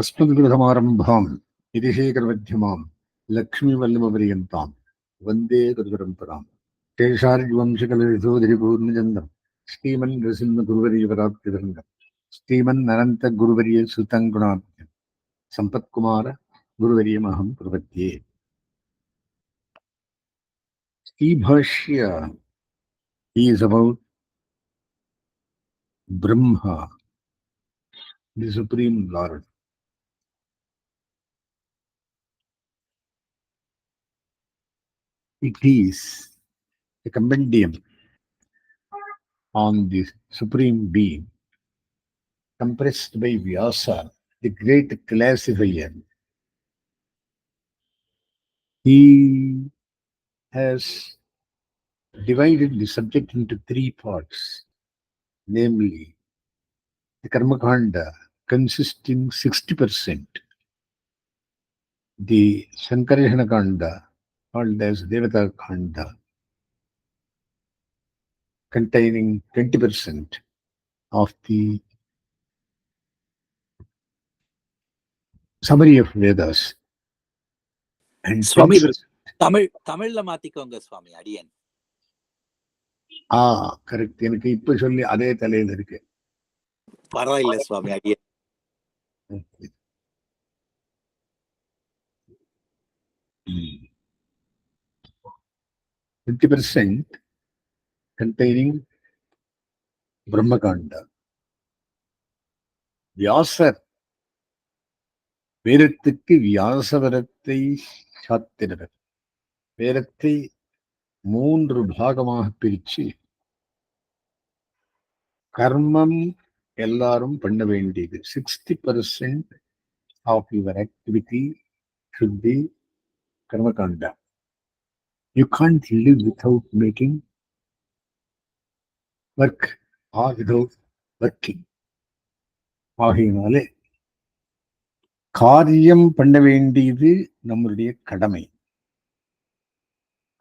अस्मद्गुरुसमारम्भाम् यतिशेखरमध्यमाम् लक्ष्मीवल्लभपर्यन्ताम् वन्दे गुरुपरम्पराम् शेषार्यवंशकलयसोदरिपूर्णचन्द्रम् श्रीमन्नृसिंहगुरुवर्यपदाब्जभृङ्गम् श्रीमन्ननन्तगुरुवर्यसुतङ्गुणाब्जम् सम्पत्कुमार गुरुवर्यमहम् प्रपद्ये. Bhashya is about Brahma, the Supreme Lord. It is a compendium on the Supreme Being, compressed by Vyasa, the great classifier. He has divided the subject into three parts, namely the Karmakanda consisting 60%, the Sankarshana Kanda called as Devata Kanda containing 20% of the summary of Vedas and சுவாமி தமிழ்ல மாத்திக்கோங்க சுவாமி. அடியன் correct. எனக்கு இப்ப சொல்லி அதே தலையில இருக்கு. பரவாயில்ல சுவாமி. அடியன் 50% containing Brahmakanda. வியாசர் வேதத்துக்கு வியாசவரத்தை சாத்திரவர். வேதத்தை 3 பாகமாக பிரிச்சு கர்மம் எல்லாரும் பண்ண வேண்டியது. 60% of your activity should be Karmakanda. You can't live without making work or without working. ஆகையினாலே காரியம் பண்ண வேண்டியது நம்மளுடைய கடமை.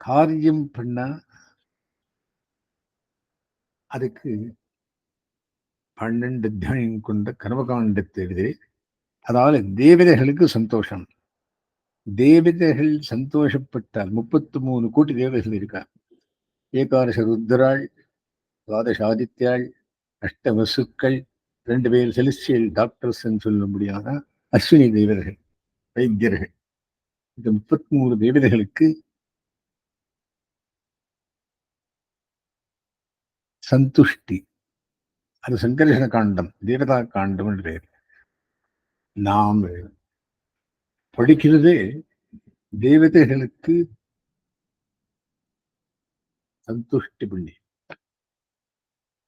காரியம் பண்ண அதுக்கு 12 அத்தியாயம் கொண்ட கர்மகாண்டத்தை எழுதி, அதாவது தேவதைகளுக்கு சந்தோஷம். தேவதைகள் சந்தோஷப்பட்டால் 33 கோடி தேவதைகள் இருக்கார். ஏகாதச ருத்ராள், துவாதச ஆதித்யாள், அஷ்டவசுக்கள், 2 பேர் செலிஸ்டியல் டாக்டர்ஸ் சொல்ல முடியாத அஸ்வினி தேவதைகள், வைத்தியர்கள். இந்த 33 தேவதைகளுக்கு சந்துஷ்டி. அது சங்கர்ஷண காண்டம், தேவதா காண்டம் என்று பெயர். நாம் படிக்கிறதே தேவதைகளுக்கு சந்துஷ்டி பண்ணி.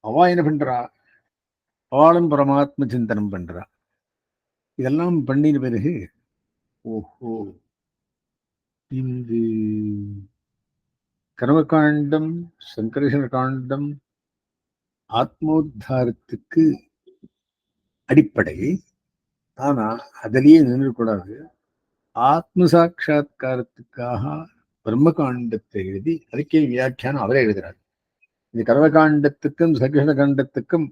அவா என்ன பண்றா? அவளும் பரமாத்ம சிந்தனம் பண்றா. இதெல்லாம் பண்ணின பிறகு ஓஹோ, இந்த கர்மகாண்டம் சங்கர்ஷண காண்டம் ஆத்மோத்தாரத்துக்கு அடிப்படை. ஆனா அதிலேயே நின்றுக்கூடாது. ஆத்ம சாட்சா்காரத்துக்காக பிரம்மகாண்டத்தை எழுதி அதுக்கே வியாக்கியானம் அவரே எழுதுறார். இந்த கர்மகாண்டத்துக்கும் சங்கர்ஷண காண்டத்துக்கும்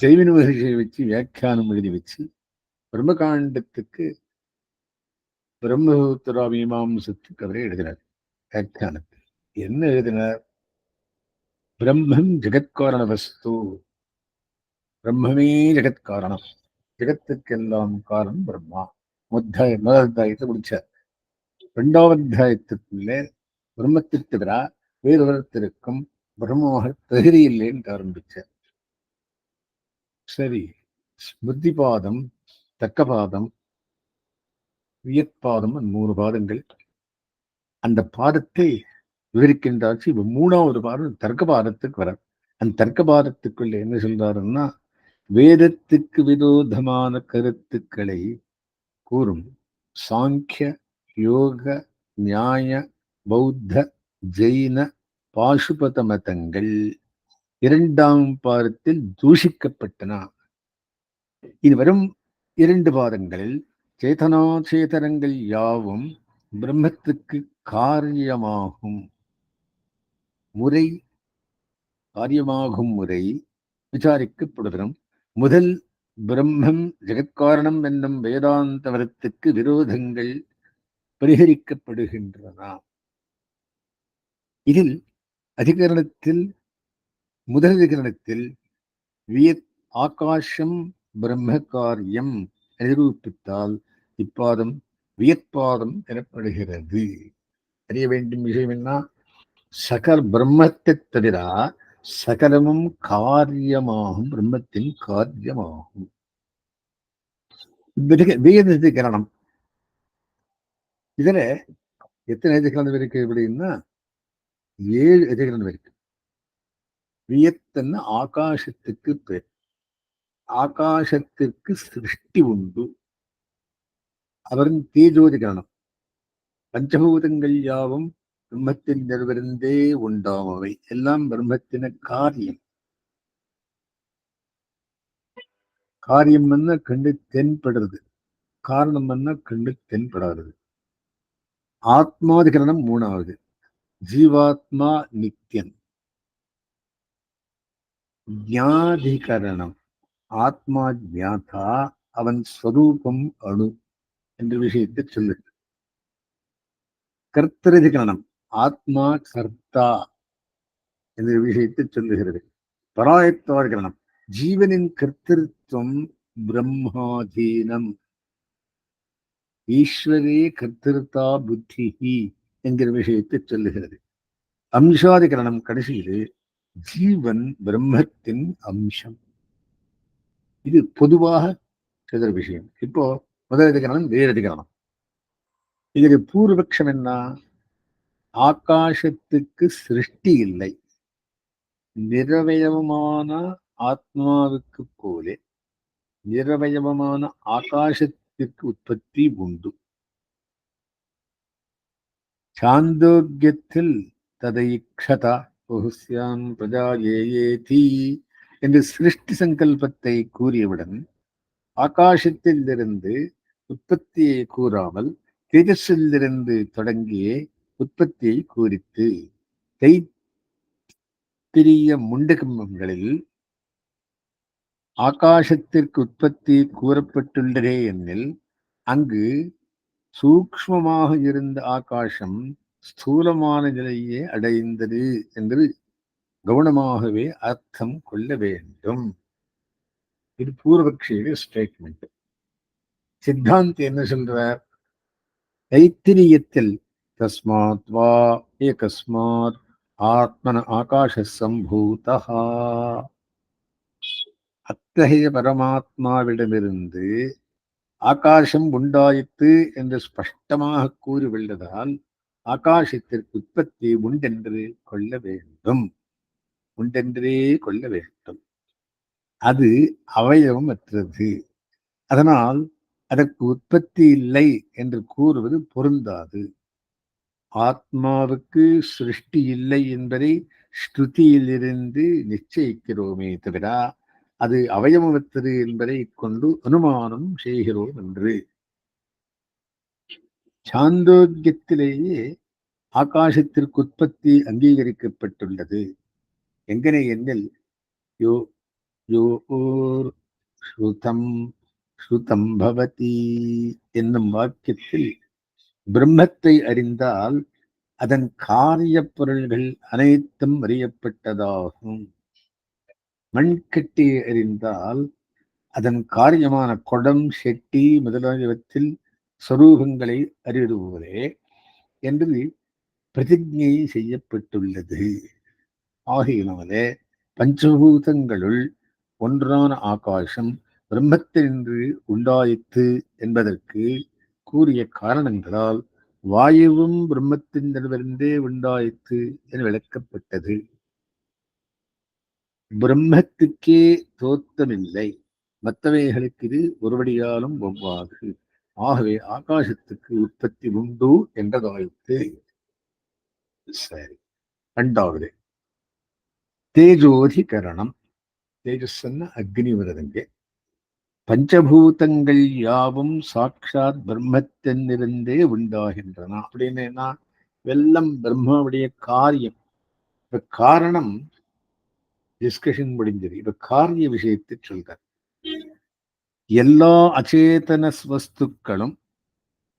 ஜெய்வின மகரிஷியை வச்சு வியாக்கியானம் எழுதி வச்சு, பிரம்மகாண்டத்துக்கு பிரம்மசூத்திர மீமாம்சத்துக்கு அவரே எழுதினார் வியாக்கியானத்தில். என்ன எழுதினார்? பிரம்மம் ஜெகத்காரண வஸ்து, பிரம்மமே ஜெகத்காரணம், ஜெகத்துக்கெல்லாம் காரணம் பிரம்மா. முதல் அத்தியாயத்தை முடிச்சார். 2வது அத்தியாயத்துக்குள்ளே பிரம்மத்திற்கு தவிர வேறொருத்தருக்கும் பிரம்மமாக தகுதி இல்லைன்னு ஆரம்பிச்சார். சரி, ஸ்மிருதிபாதம், தர்க்கபாதம், வியத்பாதம் 3 பாதங்கள். அந்த பாதத்தை விவரிக்கின்றாச்சு. இப்ப 3வது பாதம் தர்க்கபாதத்துக்கு வர. அந்த தர்க்கபாதத்துக்குள்ள என்ன சொல்றாருன்னா, வேதத்துக்கு விரோதமான கருத்துக்களை கூறும் சாங்கிய, யோக, நியாய, பௌத்த, ஜெயின, பாசுபத மதங்கள் 2ஆம் பாதத்தில் தூஷிக்கப்பட்டன. இது வரும் 2 பாதங்களில் சேதனாச்சேதனங்கள் யாவும் பிரம்மத்துக்கு காரியமாகும் முறை விசாரிக்கப்படுகிறோம். முதல் பிரம்மம் ஜெகத்காரணம் என்னும் வேதாந்த வரத்துக்கு விரோதங்கள் பரிகரிக்கப்படுகின்றன. இதில் அதிகரணத்தில் முதல் அதிகரணத்தில் வியத் ஆகாசம் பிரம்ம காரியம் நிரூபித்தால் இப்பாதம் வியற்பாதம் எனப்படுகிறது. அறிய வேண்டும் விஷயம் என்ன? சகல பிரம்மத்தை தவிர சகலமும் காரியமாகும், பிரம்மத்தின் காரியமாகும். வேத அதிகரணம். இதுல எத்தனை அதிகரணம் இருக்கு அப்படின்னா 7 அதிகரணம் இருக்கு. வியத்தன்னு ஆகாசத்துக்கு பேர். ஆகாசத்திற்கு சிருஷ்டி உண்டு. அவரின் தேஜோதிகரணம். பஞ்சபூதங்கள் யாவும் பிரம்மத்தின் நிறுவனந்தே உண்டாமவை, எல்லாம் பிரம்மத்தின காரியம். காரியம் என்ன கண்டு தென்படுறது, காரணம் என்ன கண்டு தென்படாதது. ஆத்மாதிகரணம் 3வது. ஜீவாத்மா நித்தியன். ஞாதிகரணம். ஆத்மா ஞாதா, அவன் ஸ்வரூபம் அணு என்ற விஷயத்தை சொல்லு. கர்த்தரதிகரணம். ஆத்மா கர்த்தா என்ற விஷயத்தை சொல்லுகிறது. பராயத்வாதிகரணம். ஜீவனின் கர்த்தத்துவம் பிரம்மாதீனம். ஈஸ்வரே கர்த்தர்த்தா புத்தி என்கிற விஷயத்தை சொல்லுகிறது. அம்சாதிகரணம் கடைசியில் ஜீவன் பிரம்மத்தின் அம்சம். இது பொதுவாக சொல்ற விஷயம். இப்போ முதல் அதிகரணம் வேறு அதிகரணம். இதுக்கு பூர்வபக்ஷம் என்ன? ஆகாசத்துக்கு சிருஷ்டி இல்லை, நிரவயவமான ஆத்மாவுக்கு போல நிரவயவமான ஆகாசத்திற்கு உற்பத்தி உண்டு. சாந்தோக்கியத்தில் ததைக்ஷதா பகுஸ்யாம் பிரஜா ஏயேதி என்று சிருஷ்டி சங்கல்பத்தை கூறியவுடன் ஆகாசத்திலிருந்து உற்பத்தியை கூறாமல் தேஜஸிலிருந்து தொடங்கிய உற்பத்தியை கூறித்து தைத்திரிய முண்டகங்களில் ஆகாசத்திற்கு உற்பத்தி கூறப்பட்டுள்ளதே எனில் அங்கு சூக்ஷ்மமாக இருந்த ஆகாசம் ஸ்தூலமான நிலையை அடைந்தது என்று கவனமாகவே அர்த்தம் கொள்ள வேண்டும். இது பூர்வபக்ஷியுடைய ஸ்டேட்மெண்ட். சித்தாந்தி என்ன சொல்றார்? தைத்திரியத்தில் தஸ்மாத் வா ஏகஸ்மாத் ஆத்மன ஆகாஷ சம்பூதா, அத்தகைய பரமாத்மாவிடமிருந்து ஆகாசம் உண்டாயிற்று என்று ஸ்பஷ்டமாக கூறியுள்ளதால் ஆகாசத்திற்கு உற்பத்தி உண்டென்று கொள்ள வேண்டும், உண்டென்றே கொள்ள வேண்டும். அது அவயவம் அற்றது. அதனால் அதற்கு உற்பத்தி இல்லை என்று கூறுவது பொருந்தாது. ஆத்மாவுக்கு சிருஷ்டி இல்லை என்பதை ஸ்ருதியிலிருந்து நிச்சயிக்கிறோமே தவிர அது அவயவமற்றது என்பதை கொண்டு அனுமானம் செய்கிறோம் என்று. சாந்தோக்கியத்திலேயே ஆகாசத்திற்கு உற்பத்தி அங்கீகரிக்கப்பட்டுள்ளது. எங்கனை எண்ணில் யோ யோர் ஸ்ருதம் ஸ்ருதம் பவதி என்னும் வாக்கியத்தில் பிரம்மத்தை அறிந்தால் அதன் காரிய பொருள்கள் அனைத்தும் அறியப்பட்டதாகும். மண்கட்டியை அறிந்தால் அதன் காரியமான குடம் செட்டி முதலானவற்றில் சொரூபங்களை அறிவுறுவதே என்று பிரதிஜை செய்யப்பட்டுள்ளது. ஆகையினாலே பஞ்சபூதங்களுள் ஒன்றான ஆகாசம் பிரம்மத்தினின்று உண்டாயிற்று என்பதற்கு கூறிய காரணங்களால் வாயுவும் பிரம்மத்தினிடமிருந்தே உண்டாயிற்று என விளக்கப்பட்டது. பிரம்மத்துக்கே தோற்றமில்லை, மற்றவைகளுக்கு இது ஒருபடியாலும் ஒவ்வாது. ஆகவே ஆகாசத்துக்கு உற்பத்தி உண்டு என்றதாயிற்று. சரி, 2வது தேஜோதிகரணம். தேஜஸ்ன்னா அக்னி வருதுங்க. பஞ்சபூதங்கள் யாவும் சாட்சாத் பிரம்மத்தினிருந்தே உண்டாகின்றன அப்படின்னா வெள்ளம் பிரம்மாவுடைய காரியம். இப்ப காரணம் டிஸ்கஷன் முடிஞ்சது. இப்ப காரிய விஷயத்தை சொல்றார். எல்லா அச்சேதன வஸ்துக்களும்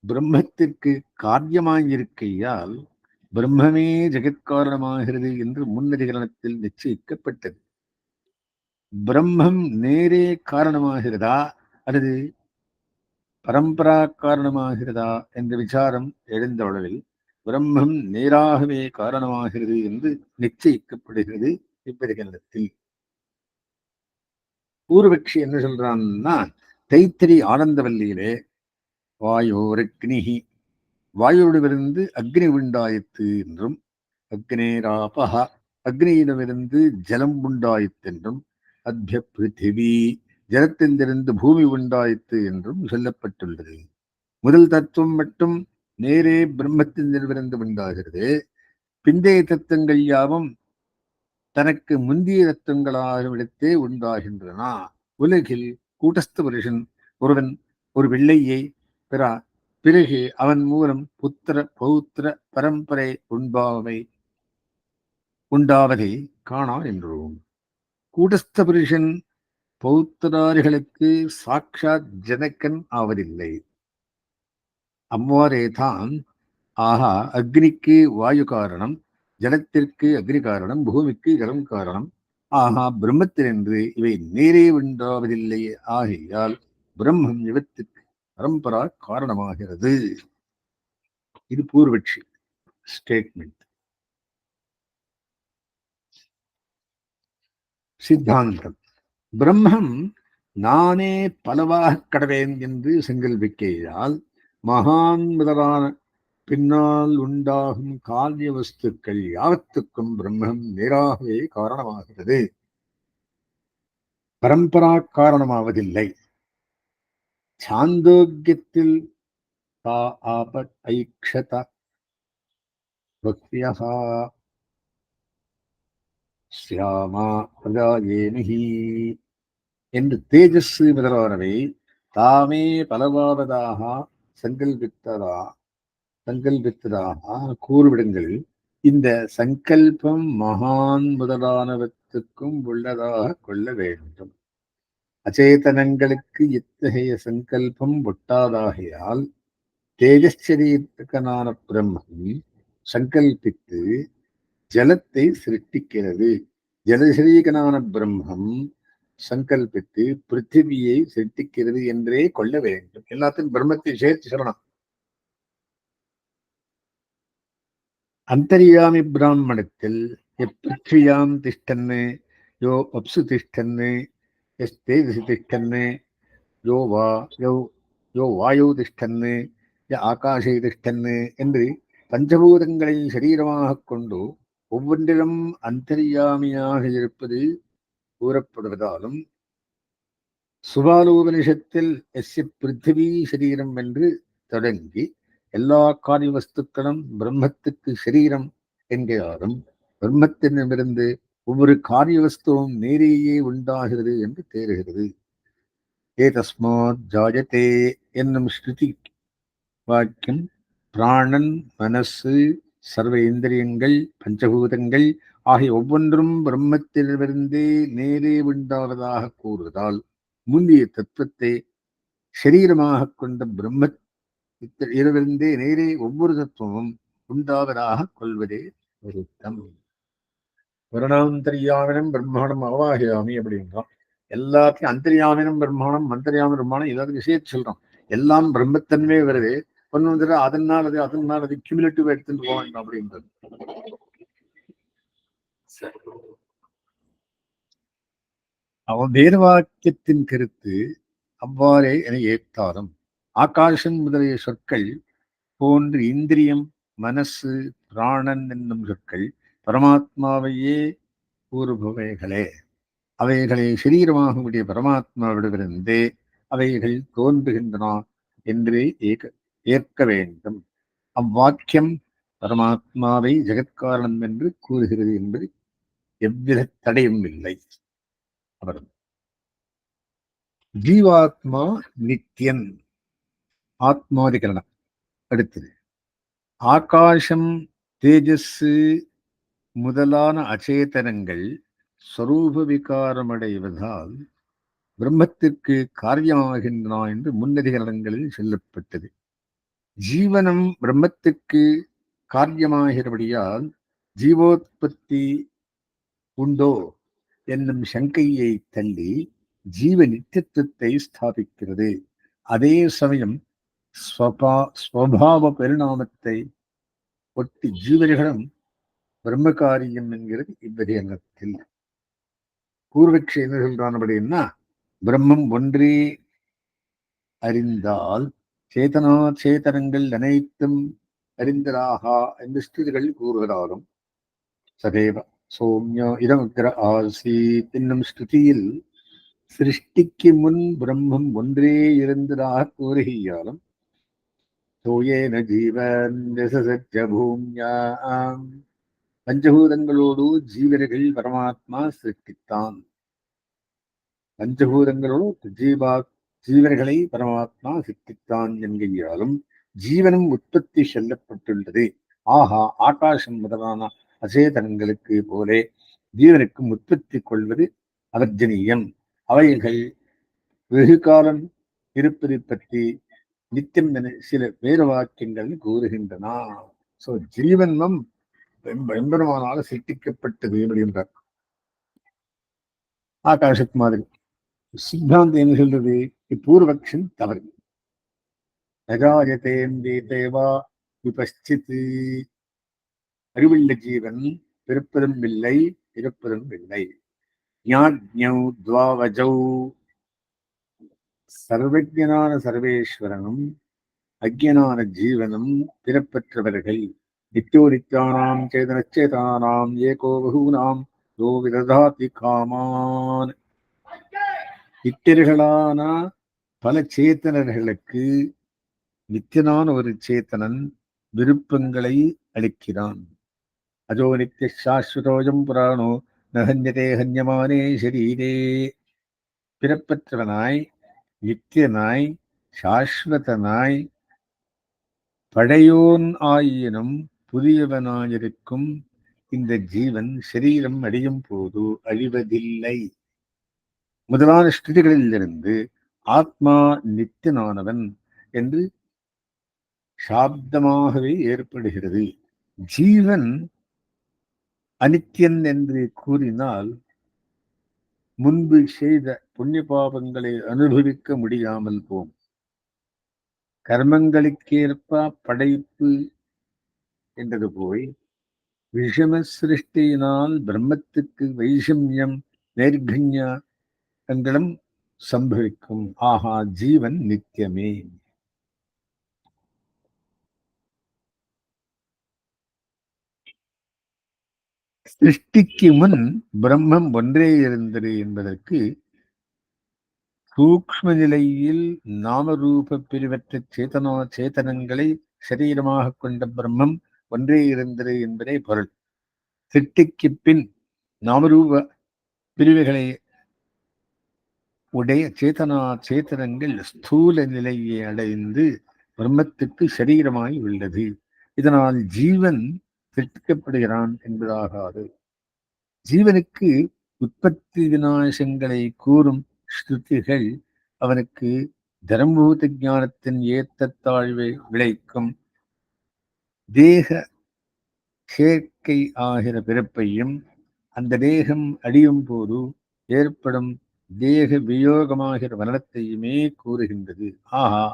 பிரம்மத்திற்கு காரியமாயிருக்கையால் பிரம்மமே ஜெகத்காரணமாகிறது என்று முன்னதிகரணத்தில் நிச்சயிக்கப்பட்டது. பிரம்மம் நேரே காரணமாகிறதா அல்லது பரம்பரா காரணமாகிறதா என்ற விசாரம் எழுந்தவுடலில் பிரம்மம் நேராகவே காரணமாகிறது என்று நிச்சயிக்கப்படுகிறது இவ்விதிகரணத்தில். பூர்வபக்ஷி என்ன சொல்றான்னா, தைத்திரி ஆனந்தவல்லியிலே வாயோரக்னிஹி, வாயுவிடமிருந்து அக்னி உண்டாயிற்று என்றும், அக்னேராபஹ, அக்னியிடமிருந்து ஜலம் உண்டாயிற்று என்றும், அத்ய பிருத்திவி, ஜலத்திலிருந்து பூமி உண்டாயிற்று என்றும் சொல்லப்பட்டுள்ளது. முதல் தத்துவம் மட்டும் நேரே பிரம்மத்திலிருந்து உண்டாகிறது. பிந்தைய தத்துவங்கள் யாவும் தனக்கு முந்திய தத்துவங்களாகவிடத்தே உண்டாகின்றன. உலகில் கூட்டஸ்த புருஷன் ஒருவன் ஒரு வெள்ளையை பெறா, பிறகு அவன் மூலம் புத்திர பௌத்திர பரம்பரை உண்டாவதை காணா என்றோம். கூட்டஸ்த புருஷன் பௌத்திராரிகளுக்கு சாட்சாத் ஜனக்கன் ஆவதில்லை. அவ்வாறேதான் ஆகா அக்னிக்கு வாயு காரணம், ஜலத்திற்கு அக்னி காரணம், பூமிக்கு ஜலம் காரணம். ஆகா பிரம்மத்தினின்று இவை நேரே உண்டாவதில்லை. ஆகையால் பிரம்மம் இவற்றுக்கு பரம்பரா காரணமாகிறது. இது பூர்வட்சி ஸ்டேட்மெண்ட். சித்தாந்தம். பிரம்மம் நானே பலவாக கடவேன் என்று சங்கல்பிக்கையால் மகான் முதலான பின்னால் உண்டாகும் காரிய வஸ்துக்கள் யாவத்துக்கும் பிரம்மம் நேராகவே காரணமாகிறது, பரம்பரா காரணமாவதில்லை. சாந்தோக்கியத்தில் தா ஆபத் ஐக்ஷத பக்தியஹா ஸ்யாமா பிரஜாயேனுஹி என்று தேஜஸ் முதலானவை தாமே பலவாவதாக சங்கல்பித்ததாக கூறுவிடங்களில் இந்த சங்கல்பம் மகான் முதலானவற்றுக்கும் உள்ளதாக கொள்ள வேண்டும். அச்சேதனங்களுக்கு இத்தகைய சங்கல்பம் ஒட்டாதாகையால் தேஜஸ்சரீரகனான பிரம்மம் சங்கல்பித்து ஜலத்தை சிருஷ்டிக்கிறது. ஜலசரீகனான பிரம்மம் சங்கல்பித்து பிருத்திவியை சிருஷ்டிக்கிறது என்றே கொள்ள வேண்டும். எல்லாத்தையும் பிரம்மத்தை சேர்த்து சொல்லணும். அந்தர்யாமி பிராமணத்தில் எப்பிருத்வியாம் திஷ்டன்னு யோ அப்சு திஷ்டன்னு எஸ் தேஜசி திஷ்டன்னு யோ வாயு திஷ்டன்னு ஆகாஷை திஷ்டன்னு என்று பஞ்சபூதங்களை சரீரமாக கொண்டு ஒவ்வொன்றிலும் அந்தர்யாமியாக இருப்பது கூறப்படுவதாலும் சுபாலோபனிஷத்தில் எஸ்ய பிருத்திவி சரீரம் என்று தொடங்கி எல்லா காரிய வஸ்துக்களும் பிரம்மத்துக்கு சரீரம் என்கிறாலும் பிரம்மத்திடமிருந்து ஒவ்வொரு காரிய வஸ்துவும் நேரேயே உண்டாகிறது என்று தேறுகிறது. ஏதஸ்மாத் ஜாயத்தே என்னும் ஸ்ருதி வாக்கியம் பிராணன், மனசு, சர்வ இந்திரியங்கள், பஞ்சபூதங்கள் ஆகிய ஒவ்வொன்றும் பிரம்மத்திலிருந்தே நேரே உண்டாவதாக கூறுவதால் முந்தைய தத்துவத்தை சரீரமாக கொண்ட பிரம்மத்திலிருந்தே நேரே ஒவ்வொரு தத்துவமும் உண்டாவதாக கொள்வதே பொருத்தம். வருணாந்தரியாமினம் பிரம்மாண்டம் அவாகியாமி அப்படின்றோம். எல்லாத்தையும் அந்தரியாமினம் பிரம்மாண்டம், அந்தரியாமி பிரம்மாணம் எல்லாத்தையும் சேர்த்து சொல்றோம். எல்லாம் பிரம்மத்தன்மே வருது. ஒன்று வந்துட்டு அதனால் அது கியூமுலேட்டிவ் எடுத்துட்டு போக வேண்டும் அப்படின்றது. அவன் வேறு வாக்கியத்தின் கருத்து அவ்வாறே என ஏற்றாலும் ஆகாசம் முதலிய சொற்கள் போன்று இந்திரியம், மனசு, பிராணன் என்னும் சொற்கள் பரமாத்மாவையே கூறுபவைகளே. அவைகளை சரீரமாக உடைய பரமாத்மாவிடமிருந்தே அவைகள் தோன்றுகின்றன என்று ஏற்க வேண்டும். அவ்வாக்கியம் பரமாத்மாவை ஜெகத்காரணம் என்று கூறுகிறது என்பது எவ்வித தடையும் இல்லை. அவர் ஜீவாத்மா நித்தியன், ஆத்மாதிகரணம். அடுத்தது ஆகாசம், தேஜஸ் முதலான அச்சேதனங்கள் ஸ்வரூப விகாரமடைவதால் பிரம்மத்திற்கு காரியமாகின்றன என்று முன்னதிகரணங்களில் சொல்லப்பட்டது. ஜீவனம் பிரம்மத்திற்கு காரியமாகிறபடியால் ஜீவோத்பத்தி உண்டோ என்னும் சங்கையை தள்ளி ஜீவ நித்தியத்துவத்தை ஸ்தாபிக்கிறது. அதே சமயம் ஸ்வபாவ பரிணாமத்தை ஒட்டி ஜீவர்களும் பிரம்ம காரியம் என்கிறது இவ்வதிகரணத்தில். பூர்வக்ஷ என்ன சொல்றான் அப்படின்னா, பிரம்மம் ஒன்றே அறிந்தால் சேதனா சேதனங்கள் அனைத்தும் அறிந்தராகா என்று ஸ்துதிகள் கூறுகிறாரும். சதேவ சோம்யா இதமக்ர ஆசீத் என்னும் ஸ்துதியில் சிருஷ்டிக்கு முன் பிரம்மம் ஒன்றே இருந்ததாக கூறுகையாலும் தோயேன ஜீவன் பூமியாம் பஞ்சபூதங்களோடு ஜீவர்கள் பரமாத்மா சிருஷ்டித்தான். பஞ்சபூதங்களோடு ஜீவர்களை பரமாத்மா சிருஷ்டித்தான் என்கையாலும் ஜீவனும் உற்பத்தி செல்லப்பட்டுள்ளது. ஆகா, ஆகாசம் முதலான அசேதனங்களுக்கு போலே ஜீவனுக்கும் உற்பத்தி கொள்வது அவர்ஜனீயம். அவைகள் வெகு காலம் இருப்பதை பற்றி நித்தியம் என சில வேறு வாக்கியங்கள் கூறுகின்றன. சோ ஜீவன்மம் எம்பெருமானால சிருஷ்டிக்கப்பட்டது அப்படின்றார். ஆகாசத்து மாதிரி சித்தாந்தம் என்ன சொல்றது? பூர்வக்ஷன் தவறு. நகாயதேவா விபஸ்சித் அறிவுள்ள ஜீவன் பிறப்பதும் இல்லை இருப்பதும் இல்லை. ஞாஞௌ துவாவஜௌ சர்வஜனான சர்வேஸ்வரனும் அஜ்ஞனான ஜீவனும் பிறப்பற்றவர்கள். நித்யோனித்யானாம் சேதனச்சேதானாம் ஏகோ பகூனாம் யோ விததாதி காமான். நித்தியர்களான பல சேத்தனர்களுக்கு நித்தியனான ஒரு சேத்தனன் விருப்பங்களை அளிக்கிறான். அஜோ நித்திய சாஸ்வதோஜம் புராணோ நகன்யதே ஹன்யமானே ஷரீரே. பிறப்பற்றவனாய் நித்தியனாய் சாஸ்வதனாய் பழையோன் ஆயினும் புதியவனாயிருக்கும் இந்த ஜீவன் சரீரம் அடையும் போது அழிவதில்லை. முதலான ஸ்ருதிகளிலிருந்து ஆத்மா நித்தியனானவன் என்று சாப்தமாகவே ஏற்படுகிறது. ஜீவன் அனித்தியன் என்று கூறினால் முன்பு செய்த புண்ணிய பாபங்களை அனுபவிக்க முடியாமல் போம். கர்மங்களுக்கேற்ப படைப்பு என்றது போய் விஷம சிருஷ்டியினால் பிரம்மத்துக்கு வைஷமியம் நைர்கண்யம் சம்பவிக்கும். ஆஹா, ஜீவன் நித்தியமே. சிருஷ்டிக்கு முன் பிரம்மம் ஒன்றே இருந்தது என்பதற்கு சூக்ஷ்ம நிலையில் நாமரூப பிரிவற்ற சேதனங்களை சரீரமாக கொண்ட பிரம்மம் ஒன்றே இருந்தது என்பதே பொருள். சிருஷ்டிக்கு பின் நாமரூப பிரிவுகளை உடைய சேத்தனங்கள் ஸ்தூல நிலையை அடைந்து பிரம்மத்துக்கு சரீரமாய் உள்ளது. இதனால் ஜீவன் சிருஷ்டிக்கப்படுகிறான் என்பதாகாது. ஜீவனுக்கு உற்பத்தி விநாசங்களை கூறும் ஸ்ருதிகள் அவனுக்கு தர்மபூத ஞானத்தின் ஏற்றத்தாழ்வை விளைக்கும் தேக சேர்க்கை ஆகிற பிறப்பையும் அந்த தேகம் அடியும் போது ஏற்படும் தேக வியோகமாகிற மரணத்தையுமே கூறுகின்றது. ஆஹா,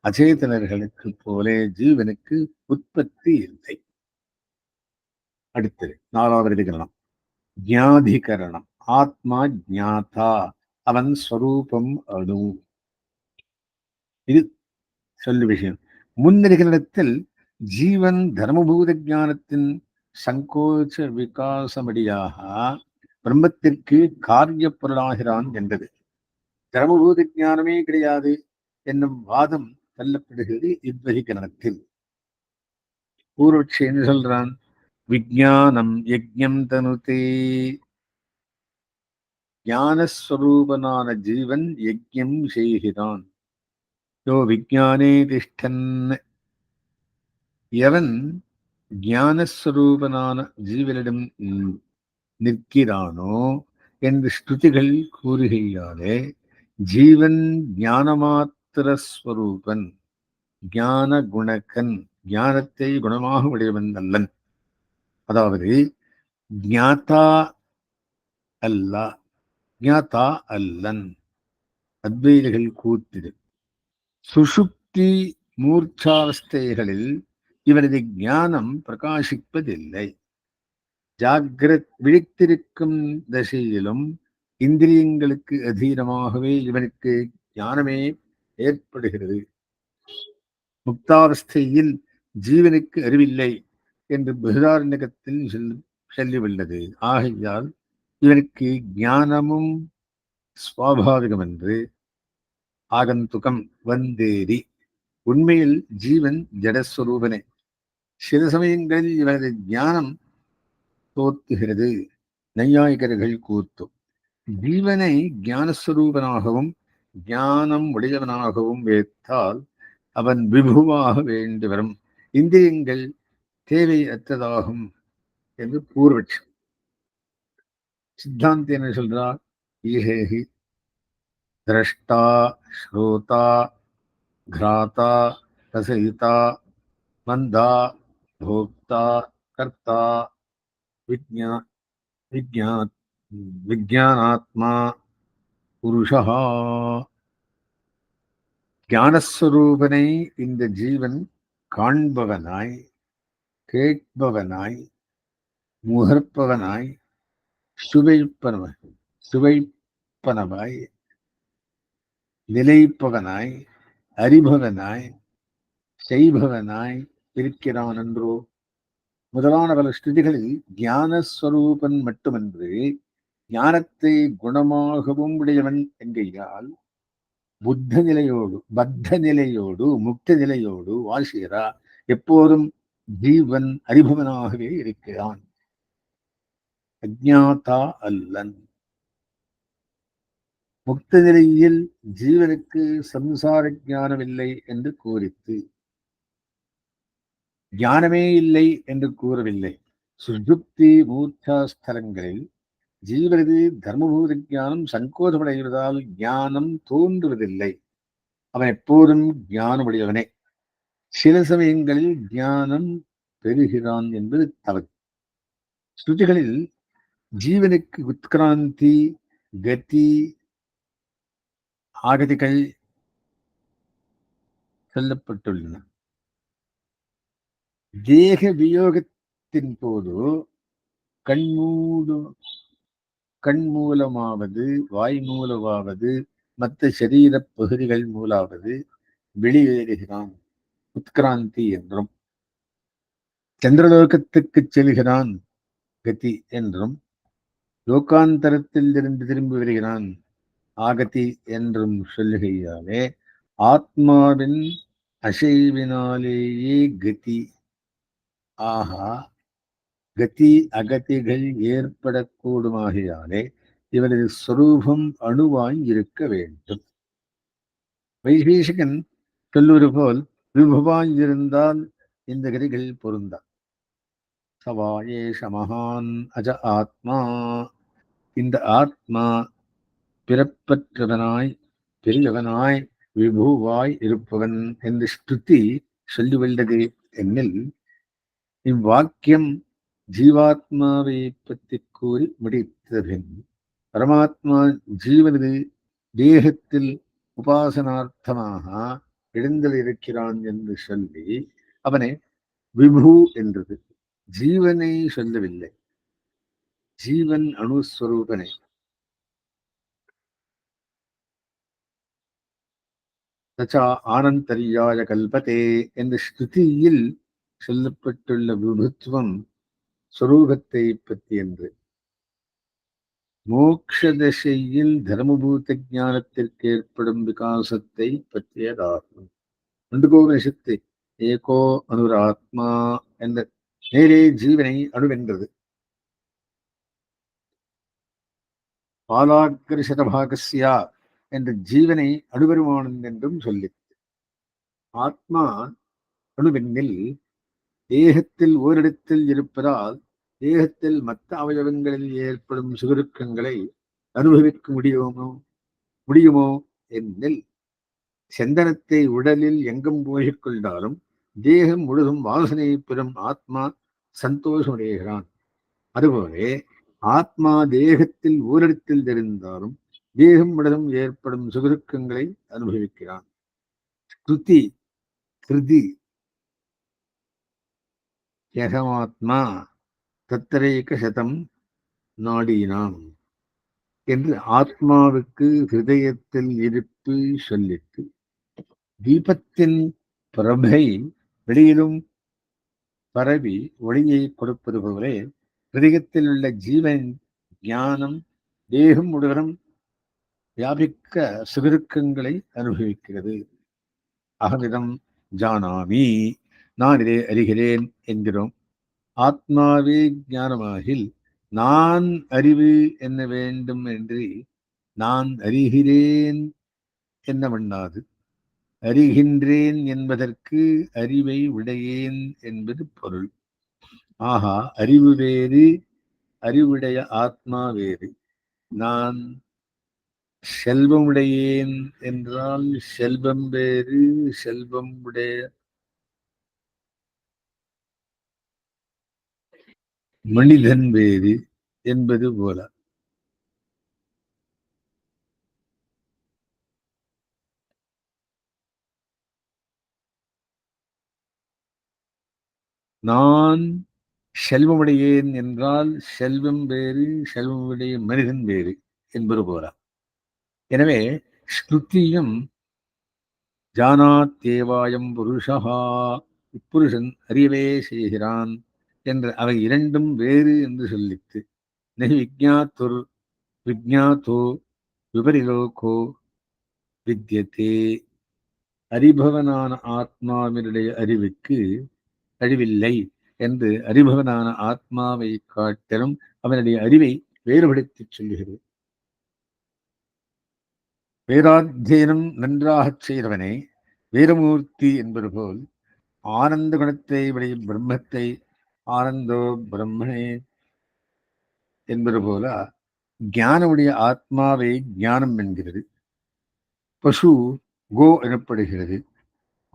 அச்சேதனர்களுக்கு போலே ஜீவனுக்கு உற்பத்தி இல்லை. அடுத்தது 4வது அதிகரணம் ஞாதிகரணம். ஆத்மா ஞாதா, அவன் ஸ்வரூபம் அணு. இது சொல்லு விஷயம். முன்னதிகரணத்தில் ஜீவன் தர்மபூத ஞானத்தின் சங்கோச்ச விகாசமடியாக பிரம்மத்திற்கு காரிய பொருளாகிறான் என்றது. தர்மபூத ஞானமே கிடையாது என்னும் வாதம் தள்ளப்படுகிறது இவ்வதிகரணத்தில். பூர்வட்சி என்ன சொல்றான்? விஜானம் யஜ்ஞம் தனுதே. ஞானஸ்வரூபனான ஜீவன் யஜ்ஞம் செய்கிறான். யோ விஜானே திஷ்டன், எவன் ஞானஸ்வரூபனான ஜீவனிடம் நிற்கிறானோ என்று ஸ்ருதிகள் கூறுகையாலே ஜீவன் ஞானமாத்திரஸ்வரூபன், ஞான குணக்கன், ஞானத்தை குணமாக உடையவன் அல்லன். அதாவது ஞாதா அல்ல, ஞாதா அல்லன். அத்வைதிகள் கூத்திடு. சுஷுப்தி மூர்ச்சாவஸ்தைகளில் இவரது ஞானம் பிரகாசிப்பதில்லை. ஜாகிரத் விழித்திருக்கும் தசையிலும் இந்திரியங்களுக்கு அதீனமாகவே இவனுக்கு ஞானமே ஏற்படுகிறது. முக்தாவஸ்தையில் ஜீவனுக்கு அறிவில்லை என்று பிருஹதாரண்யகத்தில் சொல்லியுள்ளது. ஆகையால் இவனுக்கு ஞானமும் சுவாபாவிகம் என்று ஆகந்துகம் வந்தேரி. உண்மையில் ஜீவன் ஜடஸ்வரூபனே. சில சமயங்களில் இவனது ஞானம் தோற்றுகிறது. நையாயிகர்கள் கூத்தும் ஜீவனை ஞானஸ்வரூபனாகவும் ஞானம் உடையவனாகவும் வைத்தால் அவன் விபுவாக வேண்டி வரும். இந்திரியங்கள் தேவையற்றதாகும் என்று பூர்வட்சம். சித்தாந்தி என்ன சொல்றார்? ஈஹேஹி திரஷ்டா ஸ்ரோதா கிராதா ரசயிதா மந்தா போக்தா கர்த்தா விஜ்ஞா விஜ்ஞா விஜ்ஞானாத்மா புருஷா. ஞானஸ்வரூபனை இந்த ஜீவன் காண்பவனாய், கேட்பவனாய், முகர்ப்பவனாய், சுவைப்பனவாய், நிலைப்பவனாய், அறிபவனாய், செய்பவனாய் இருக்கிறான் என்றோ. முதலான பல ஸ்ருதிகளில் ஞானஸ்வரூபன் மட்டுமன்று ஞானத்தை குணமாகவும் உடையவன் என்கையால் பத்த நிலையோடு முக்த நிலையோடு வாழ்கிறா. எப்போதும் ஜீவன் அறிபவனாகவே இருக்கிறான், அஜ்ஞாதா அல்லன். முக்த நிலையில் ஜீவனுக்கு சம்சார ஞானம் இல்லை என்று கூறித்து ஞானமே இல்லை என்று கூறவில்லை. சுஷுப்தி மூர்ச்சாஸ்தலங்களில் ஜீவனது தர்மபூத ஞானம் சங்கோதமடைவதால் ஞானம் தோன்றுவதில்லை. அவன் எப்போதும் ஞானமுடையவனே. சில சமயங்களில் ஞானம் பெறுகிறான் என்பது தவறு. ஸ்ருதிகளில் ஜீவனுக்கு உத்கிராந்தி, கதி, ஆகதிகள் சொல்லப்பட்டுள்ளன. தேக வியோகத்தின் போது கண் மூலமாவது, வாய் மூலமாவது, மற்ற சரீர பகுதிகள் மூலாவது வெளியேறுகிறான், உத்கிராந்தி என்றும். சந்திரலோகத்துக்கு செல்கிறான், கதி என்றும். லோகாந்தரத்தில் இருந்து திரும்பி வருகிறான், ஆகதி என்றும் சொல்லுகையாலே ஆத்மாவின் அசைவினாலேயே கதி, ஆகா கதி அகதிகள் ஏற்படக்கூடுமாகையாலே இவரது ஸ்வரூபம் அணுவாய் இருக்க வேண்டும். வைசேஷிகன் சொல்லுவது போல் விபவாய் இருந்தால் இந்த கதிகள் பொருந்தா. சவாயேஷ மகான் அஜ ஆத்மா. இந்த ஆத்மா பிறப்பற்றவனாய், பெரியவனாய், விபுவாய் இருப்பவன் என்று ஸ்ருதி சொல்லியுள்ளது என்னில் இவ்வாக்கியம் ஜீவாத்மாவை பற்றி கூறி முடித்தபின் பரமாத்மா ஜீவனது தேகத்தில் உபாசனார்த்தமாக எழுந்தளிருக்கிறான் என்று சொல்லி அவனை விபு என்றது. ஜீவனை சொல்லவில்லை, ஜீவன் அணுஸ்வரூபனை. தச்சா ஆனந்தரியாய கல்பதே என்ற ஸ்ருதியில் சொல்லப்பட்டுள்ள விபுத்துவம் ஸ்வரூபத்தை பற்றி என்று. மோக்ஷதசையில் தர்மபூத ஞானத்திற்கு ஏற்படும் விகாசத்தை பற்றியதாகும். மண்டுகோபனிஷத்து ஏகோ அனுராத்மா என்ற நேரே ஜீவனை அணுவென்றது. பாலாக்கிர சதபாகஸ்யா என்ற ஜீவனை அணுபெருமானன் என்றும் சொல்லி. ஆத்மா அணுவெண்ணில் தேகத்தில் ஓரிடத்தில் இருப்பதால் தேகத்தில் மற்ற அவயவங்களில் ஏற்படும் சுருக்கங்களை அனுபவிக்க முடியுமோ என்னில் செந்தனத்தை உடலில் எங்கும் போகிக் கொண்டாலும் தேகம் முழுதும் வாசனையை பெறும் ஆத்மா சந்தோஷமடைகிறான். அதுபோலே ஆத்மா தேகத்தில் ஓரிடத்தில் தெரிந்தாலும் தேகம் முழுதும் ஏற்படும் சுகதுக்கங்களை அனுபவிக்கிறான். ஸ்ருதி கிருதி யகமாத்மா தத்தரேக சதம் நாடீனாம் என்று ஆத்மாவுக்கு ஹிருதயத்தில் இருப்பு சொல்லிட்டு தீபத்தின் பிரபை வெளியிலும் பரவி ஒளியை கொடுப்பது போலே ஹிருதயத்தில் உள்ள ஜீவன் ஞானம் தேகம் முழுவதும் வியாபிக்க சுகிருக்கங்களை அனுபவிக்கிறது. அகமிதம் ஜானாமி, நான் இதை அறிகிறேன் என்கிறோம். ஆத்மாவே ஞானமாகில் நான் அறிவு என்ன வேண்டும் என்று நான் அறிகிறேன் என்ன பண்ணாது. அறிகின்றேன் என்பதற்கு அறிவை உடையேன் என்பது பொருள். ஆகா, அறிவு வேறு, அறிவுடைய ஆத்மா வேறு. நான் செல்வமுடையேன் என்றால் செல்வம் வேறு, செல்வம் உடைய மனிதன் வேறு என்பது போல. நான் செல்வமுடையேன் என்றால் செல்வம் வேறு, செல்வமுடைய மனிதன் வேறு என்பது போல. எனவே ஸ்ருதியும் ஜானாத் தேவாயம் புருஷா, இப்புருஷன் அறியவே செய்கிறான் என்ற அவை இரண்டும் வேறு என்று சொல்லித்து நெய் விஜ்ஞாத்துர் விஜ்ஞாதோ விபரிலோகோ வித்யதே, அறிபவனான ஆத்மாவினுடைய அறிவுக்கு அழிவில்லை என்று அறிபவனான ஆத்மாவை காட்டிலும் அவனுடைய அறிவை வேறுபடுத்தி சொல்லுகிறது. வேதாத்தியனம் நன்றாகச் செய்தவனை வீரமூர்த்தி என்பது போல் ஆனந்த குணத்தை உடைய பிரம்மத்தை ஆனந்தோ பிரம்மனே என்பது போல ஞானமுடைய ஆத்மாவை ஞானம் என்கிறது. பசு கோ எனப்படுகிறது.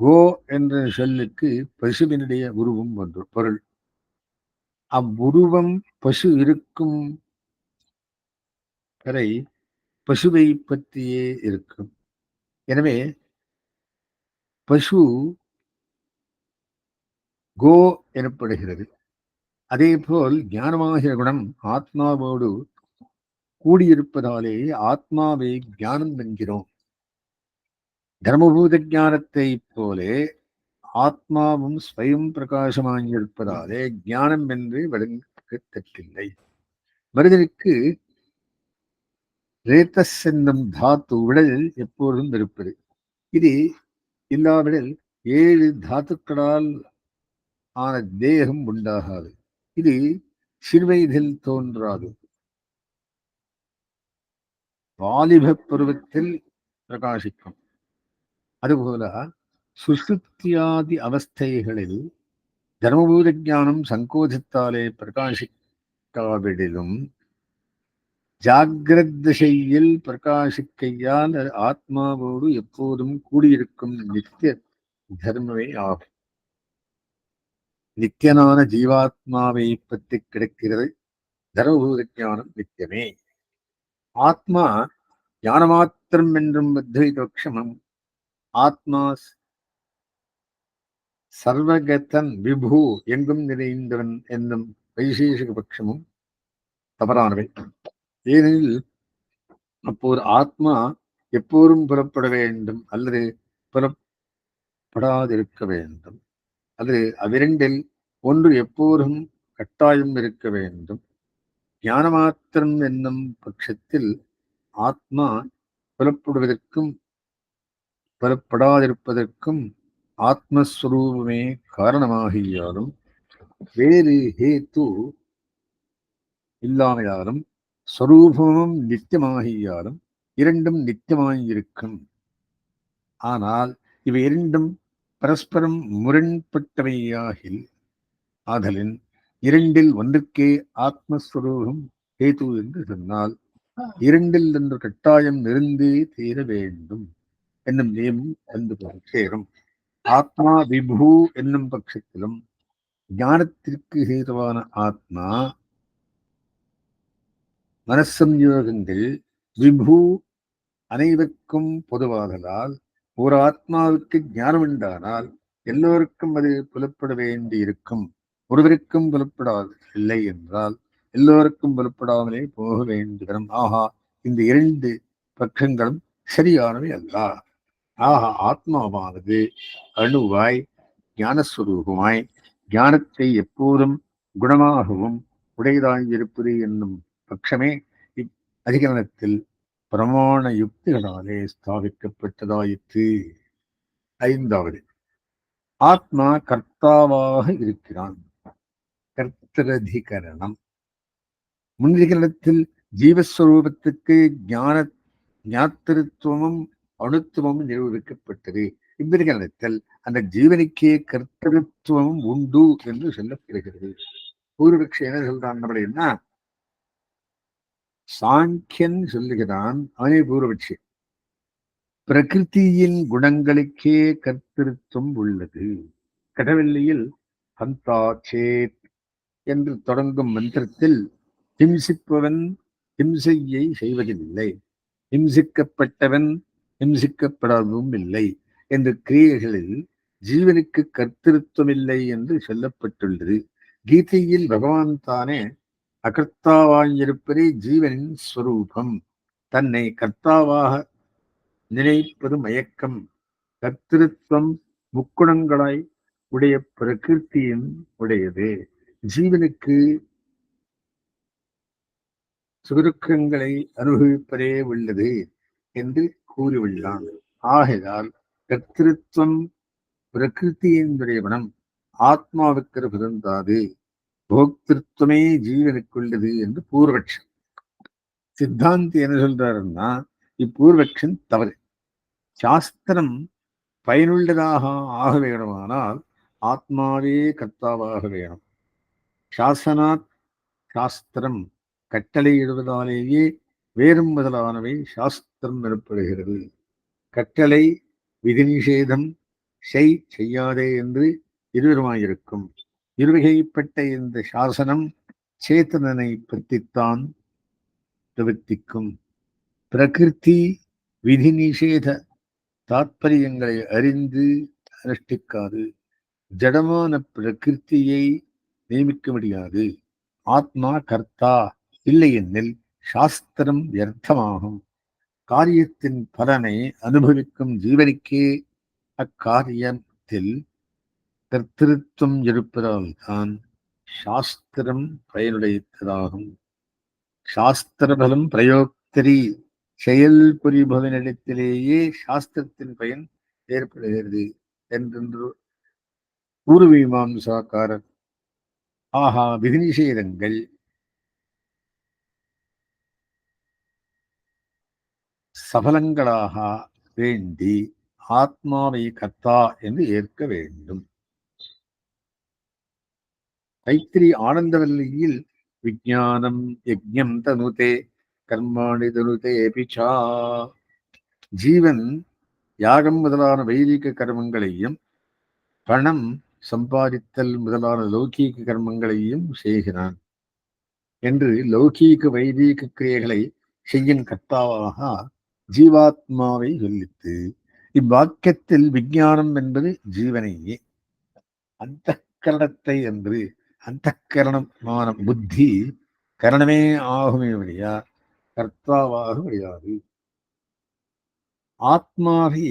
கோ என்ற சொல்லுக்கு பசுவினுடைய உருவம் ஒன்று பொருள். அவ்வுருவம் பசு இருக்கும் வரை பசுவை பற்றியே இருக்கும். எனவே பசு கோ எனப்படுகிறது. அதே போல் ஞானமாகிய குணம் ஆத்மாவோடு கூடியிருப்பதாலே ஆத்மாவை ஞானம் என்கிறோம். தர்மபூத ஞானத்தை போலே ஆத்மாவும் ஸ்வயம் பிரகாசமாயிருப்பதாலே ஞானம் என்று வழங்கத்தக்கில்லை. மனிதனுக்கு ரேத்தஸ் என்னும் தாத்து உடலில் எப்பொழுதும் இருப்பது. இது இல்லாவிடில் 7 தாத்துக்களால் ஆன தேகம் உண்டாகாது. இது சிறுவயதில் தோன்றாது, வாலிப பருவத்தில் பிரகாசிக்கும். அதுபோல சுசுப்தியாதி அவஸ்தைகளில் தர்மபூத ஞானம் சங்கோஜத்தாலே பிரகாசிக்காவிடிலும் ஜாகிரத் திசையில் பிரகாசிக்கையால் ஆத்மாவோடு எப்போதும் கூடியிருக்கும் நித்திய தர்மமே ஆகும். நித்தியனான ஜீவாத்மாவை பற்றி கிடைக்கிறது தர்மபூத ஞானம் நித்தியமே. ஆத்மா ஞானமாத்திரம் என்றும் அத்வைதோக்ஷமம், ஆத்மா சர்வகதன் விபு எங்கும் நிறைந்தவன் என்னும் வைசேஷிக பட்சமும் தவறானவை. ஏனெனில் அப்போது ஆத்மா எப்போதும் புறப்பட வேண்டும் அல்லது புறப்படாதிருக்க வேண்டும், அல்லது அவ்விரண்டில் ஒன்று எப்போதும் கட்டாயம் இருக்க வேண்டும். ஞானமாத்திரம் என்னும் பட்சத்தில் ஆத்மா புறப்படுவதற்கும் புறப்படாதிருப்பதற்கும் ஆத்மஸ்வரூபமே காரணமாகியாலும் வேறு ஹேத்து இல்லாமையாலும் ஸ்வரூபமும் நித்தியமாகியாலும் இரண்டும் நித்தியமாயிருக்கும். ஆனால் இவை இரண்டும் பரஸ்பரம் முரண்பட்டவையாகில் ஆதலின் இரண்டில் ஒன்றுக்கே ஆத்மஸ்வரூபம் ஹேத்து என்று சொன்னால் இரண்டில் என்று கட்டாயம் நெருந்தே தீர வேண்டும் என்னும் நியமம் வந்து சேரும். ஆத்மா விபு என்னும் பட்சத்திலும் ஞானத்திற்கு ஹேதுவான ஆத்மா மனசம்யோகங்கள் விபு அனைவருக்கும் பொதுவாகலால் ஒரு ஆத்மாவுக்கு ஞானம் உண்டானால் எல்லோருக்கும் அது புலப்பட வேண்டி இருக்கும். ஒருவருக்கும் புலப்படாது இல்லை என்றால் எல்லோருக்கும் புலப்படாமலே போக வேண்டிவரும். ஆகா, இந்த இரண்டு பக்கங்களும் சரியானவை அல்ல. ஆகா, ஆத்மாவானது அணுவாய் ஞானஸ்வரூபமாய் ஞானத்தை எப்போதும் குணமாகவும் உடையதாய் இருப்பது என்னும் பட்சமே அதிகரணத்தில் பிரமாண யுக்திகளாலே ஸ்தாபிக்கப்பட்டதாயிற்று. ஐந்தாவது, ஆத்மா கர்த்தாவாக இருக்கிறான். கர்த்தரதிகரணம். முன்னிகரணத்தில் ஜீவஸ்வரூபத்துக்கு ஞாத்திருத்துவமும் அணுத்துவமும் நிரூபிக்கப்பட்டது. இவ்விகரணத்தில் அந்த ஜீவனுக்கே கர்த்தருத்துவமும் உண்டு என்று சொல்லப்படுகிறது. பூர்வபக்ஷ என்ன சொல்றான் அப்படின்னா, சாங்கியன் சொல்லுகிறான், அவனே பூர்வபக்ஷி, பிரகிருதியின் குணங்களுக்கே கர்த்தருத்துவம் உள்ளது. கடவெல்லியில் ஹந்தா சேத் என்று தொடங்கும் மந்திரத்தில் ஹிம்சிப்பவன் ஹிம்சையை செய்வதில்லை, ஹிம்சிக்கப்பட்டவன் ஹிம்சிக்கப்படவும் இல்லை என்ற கிரியைகளில் ஜீவனுக்கு கர்த்தருத்துவம் இல்லை என்று சொல்லப்பட்டுள்ளது. கீதையில் பகவான் தானே அகர்த்தாவாயிருப்பதே ஜீவனின் ஸ்வரூபம், தன்னை கர்த்தாவாக நினைப்பது மயக்கம், கர்த்தருத்துவம் முக்குணங்களாய் உடைய பிரகிருத்தியின் உடையது, ஜீவனுக்கு சுருக்கங்களை அனுபவிப்பதே உள்ளது என்று கூறியுள்ளான். ஆகையால் கர்த்தருத்துவம் பிரகிருத்தியினுடைய குணம் ஆத்மாவுக்கு பிறந்தாது, போக்திருத்துவமே ஜீவனுக்குள்ளது என்று பூர்வபட்சம். சித்தாந்தி என்ன சொல்றாருன்னா, இப்பூர்வபட்சம் தவறு. சாஸ்திரம் பயனுள்ளதாக ஆக வேண்டுமானால் ஆத்மாவே கர்த்தாவாக வேணும். சாசனாத் சாஸ்திரம், கட்டளையிடுவதாலேயே வேறும் முதலானவை சாஸ்திரம் எனப்படுகிறது. கட்டளை விதி நிஷேதம் செய்யாதே என்று இருவருமாயிருக்கும். இருவகைப்பட்ட இந்த சாசனம் சேத்தனனை பற்றித்தான் பிரவர்த்திக்கும். பிரகிருதி விதி நிஷேத தாத்பரியங்களை அறிந்து அனுஷ்டிக்காது. ஜடமான பிரகிருத்தியை நியமிக்க முடியாது. ஆத்மா கர்த்தா இல்லை என்னில் சாஸ்திரம் வியர்த்தமாகும். காரியத்தின் பலனை அனுபவிக்கும் ஜீவனுக்கே அக்காரியத்தில் கர்த்திருத்தம் இருப்பதால் தான் சாஸ்திரம் பயனுடையதாகும். சாஸ்திரபலம் பிரயோக்தரி, செயல் புரிபவனிடத்திலேயே சாஸ்திரத்தின் பயன் ஏற்படுகிறது என்றென்று பூர்வீமாம்சாக்காரர். ஆகா, விதி நிஷேதங்கள் சபலங்களாக வேண்டி ஆத்மாவை கர்த்தா என்று ஏற்க வேண்டும். தைத்திரி ஆனந்தவல்லியில் விஞ்ஞானம் யஜ்ஞம் தனுதே கர்மாணி தனுதே பிச்சா, ஜீவன் யாகம் முதலான வைதிக கர்மங்களையும் பணம் சம்பாதித்தல் முதலான லௌகீக கர்மங்களையும் செய்கிறான் என்று லௌகீக வைதீக கிரியைகளை செய்யும் கர்த்தாவாக ஜீவாத்மாவை சொல்லித்து, இவ்வாக்கியத்தில் விஞ்ஞானம் என்பது ஜீவனையே, அந்த கரணத்தை என்று அந்த கரணமான புத்தி கரணமே ஆகுமே வழியா கர்த்தாவாக முடியாது. ஆத்மாவை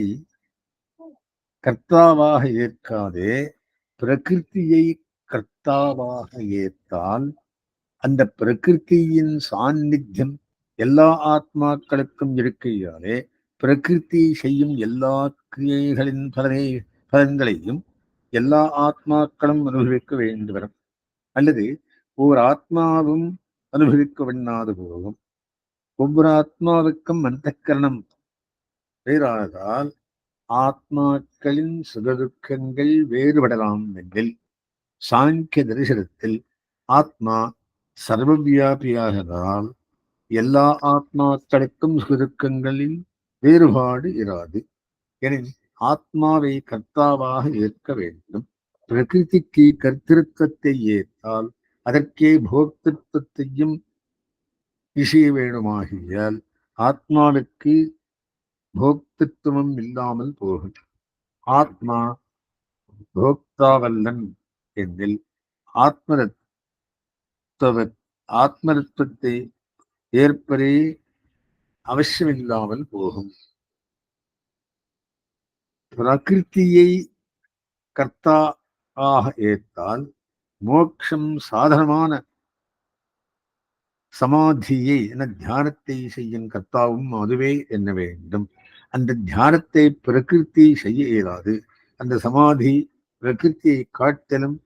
கர்த்தாவாக ஏற்காதே பிரகிருத்தியை கர்த்தாவாக ஏற்றால் அந்த பிரகிருத்தியின் சாநித்தியம் எல்லா ஆத்மாக்களுக்கும் இருக்கையாலே பிரகிருதி செய்யும் எல்லா கிரியைகளின் பலன்களையும் எல்லா ஆத்மாக்களும் அனுபவிக்க வேண்டி வரும். அல்லது ஓர் ஆத்மாவும் அனுபவிக்க வேண்டாது போகும். ஒவ்வொரு ஆத்மாவுக்கும் அந்தக்கரணம் வேறானதால் ஆத்மாக்களின் சுகதுக்கங்கள் வேறுபடலாம் என்றில் சாங்கிய தரிசனத்தில் ஆத்மா சர்வவியாபியாகதால் எல்லா ஆத்மாக்களுக்கும் சுருக்கங்களில் வேறுபாடு இராது. எனில் ஆத்மாவை கர்த்தாவாக ஏற்க வேண்டும். பிரகிருதிக்கு கர்த்திருவத்தை ஏற்றால் அதற்கே போக்திருவத்தையும் விஷய வேணுமாகியால் ஆத்மாவுக்கு போக்திருவம் இல்லாமல் போகும். ஆத்மா போக்தாவல்லன் என்னில் ஆத்மரத்துவத்தை ஏற்பதே அவசியமில்லாமல் போகும். பிரகிருதியை கர்த்தா ஆக ஏற்றால் மோட்சம் சாதனமான சமாதியை என தியானத்தை செய்யும் கர்த்தாவும் அதுவே என்ன வேண்டும். அந்த தியானத்தை பிரகிருதி செய்ய இயலாது. அந்த சமாதி பிரகிருதியை காட்டிலும்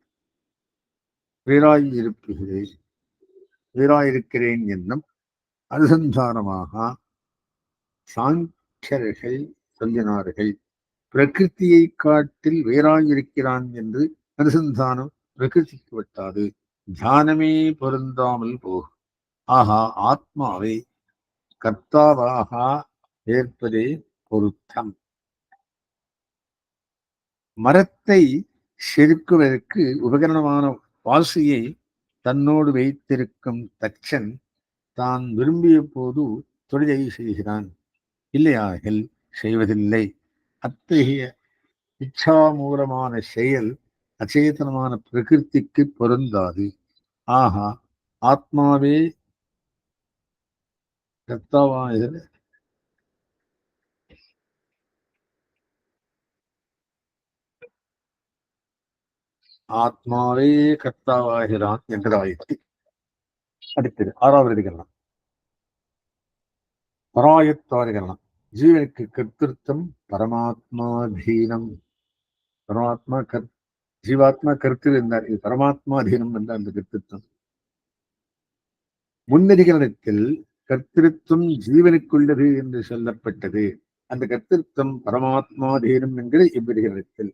வேறாயிருக்கிறேன் என்னும் அனுசந்தானமாக சாங்கியர்கள் சொல்லினார்கள். பிரகிருதியை காட்டில் வேறாயிருக்கிறான் என்று அனுசந்தானம் பிரகிருதிக்கு விட்டாது. தியானமே பொருந்தாமல் போகும். ஆகா ஆத்மாவை கர்த்தாவாக ஏற்பதே பொருத்தம். மரத்தை செதுக்குவதற்கு உபகரணமான பாசியை தன்னோடு வைத்திருக்கும் தச்சன் தான் விரும்பிய போது தொழிலை செய்கிறான், இல்லையாகில் செய்வதில்லை. அத்தகைய இச்சாமூலமான செயல் அச்சேதனமான பிரகிருதிக்கு பொருந்தாது. ஆகா ஆத்மாவே கர்த்தாவாக ஆத்மாவே கர்த்தாவாகிறான் என்றதாயிற்று. அடுத்தது 6வது அதிகரணம் பராயத்தாதிகரணம். ஜீவனுக்கு கர்த்திருத்தம் பரமாத்மாதீனம். பரமாத்மா ஜீவாத்மா கருத்து இருந்தார். இது பரமாத்மாதீனம் என்ற அந்த கர்த்திருத்தம். முன்னதிகரணத்தில் கர்த்திருத்தம் ஜீவனுக்குள்ளது என்று சொல்லப்பட்டது. அந்த கர்த்திருத்தம் பரமாத்மாதீனம் என்கிற இவ்விதிகரணத்தில்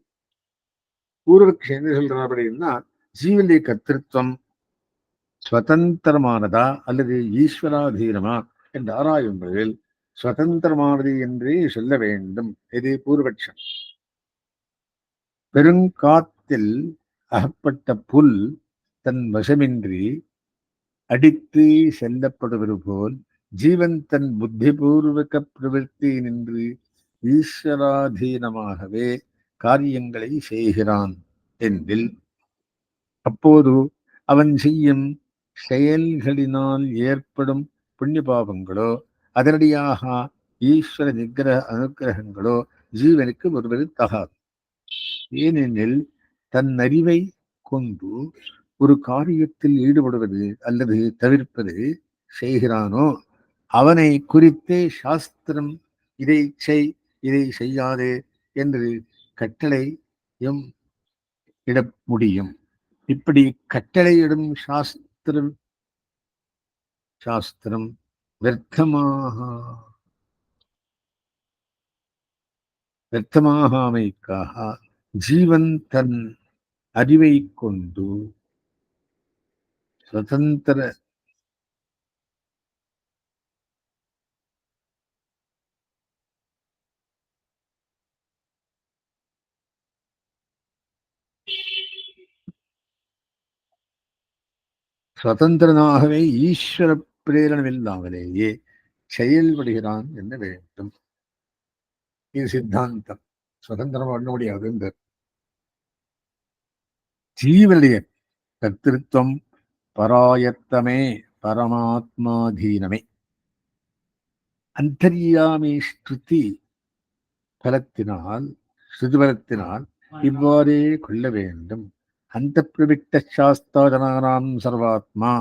பூர்வபக்ஷம் என்ன சொல்றார் அப்படின்னா, ஜீவனுடைய கர்த்திருத்தம் சுதந்திரமானதா அல்லது ஈஸ்வராதீனமா என்று ஆராயும்பொழுதில் சுதந்திரமானது என்றே சொல்ல வேண்டும். இது பூர்வபக்ஷம். பெருங்காத்தில் அகப்பட்ட புல் தன் வசமின்றி அடித்து செல்லப்படுவது போல் ஜீவன் தன் புத்திபூர்வக பிரவൃத்தி நின்று ஈஸ்வராதீனமாகவே காரியங்களை செய்கிறான் என்றில் அப்போது அவன் செய்யும் செயல்களினால் ஏற்படும் புண்ணிய பாவங்களோ அதனடியாக ஈஸ்வர அனுகிரகங்களோ ஜீவனுக்கு ஒருவது தகாது. ஏனெனில் தன் அறிவை கொண்டு ஒரு காரியத்தில் ஈடுபடுவது அல்லது தவிர்ப்பது செய்கிறானோ அவனை குறித்தே சாஸ்திரம் இதை செய் இதை செய்யாதே என்று கட்டளையும் இட முடியும். இப்படி கட்டளையிடும் சாஸ்திரம் व्यर्थமாகாமைக்காக ஜீவன் தன் அறிவை கொண்டு சுதந்திரனாகவே ஈஸ்வர பிரேரணமில்லாமலேயே செயல்படுகிறான் என்ன வேண்டும். இது சித்தாந்தம். சுதந்திரம் பண்ண முடியாது. இந்த ஜீவனுடைய கர்த்திருவம் பராயத்தமே பரமாத்மாதீனமே. அந்தர்யாமி ஸ்ருதி பலத்தினால் இவ்வாறே கொள்ள வேண்டும். அந்த பிரவிட்ட சாஸ்தாஜனானாம் சர்வாத்மா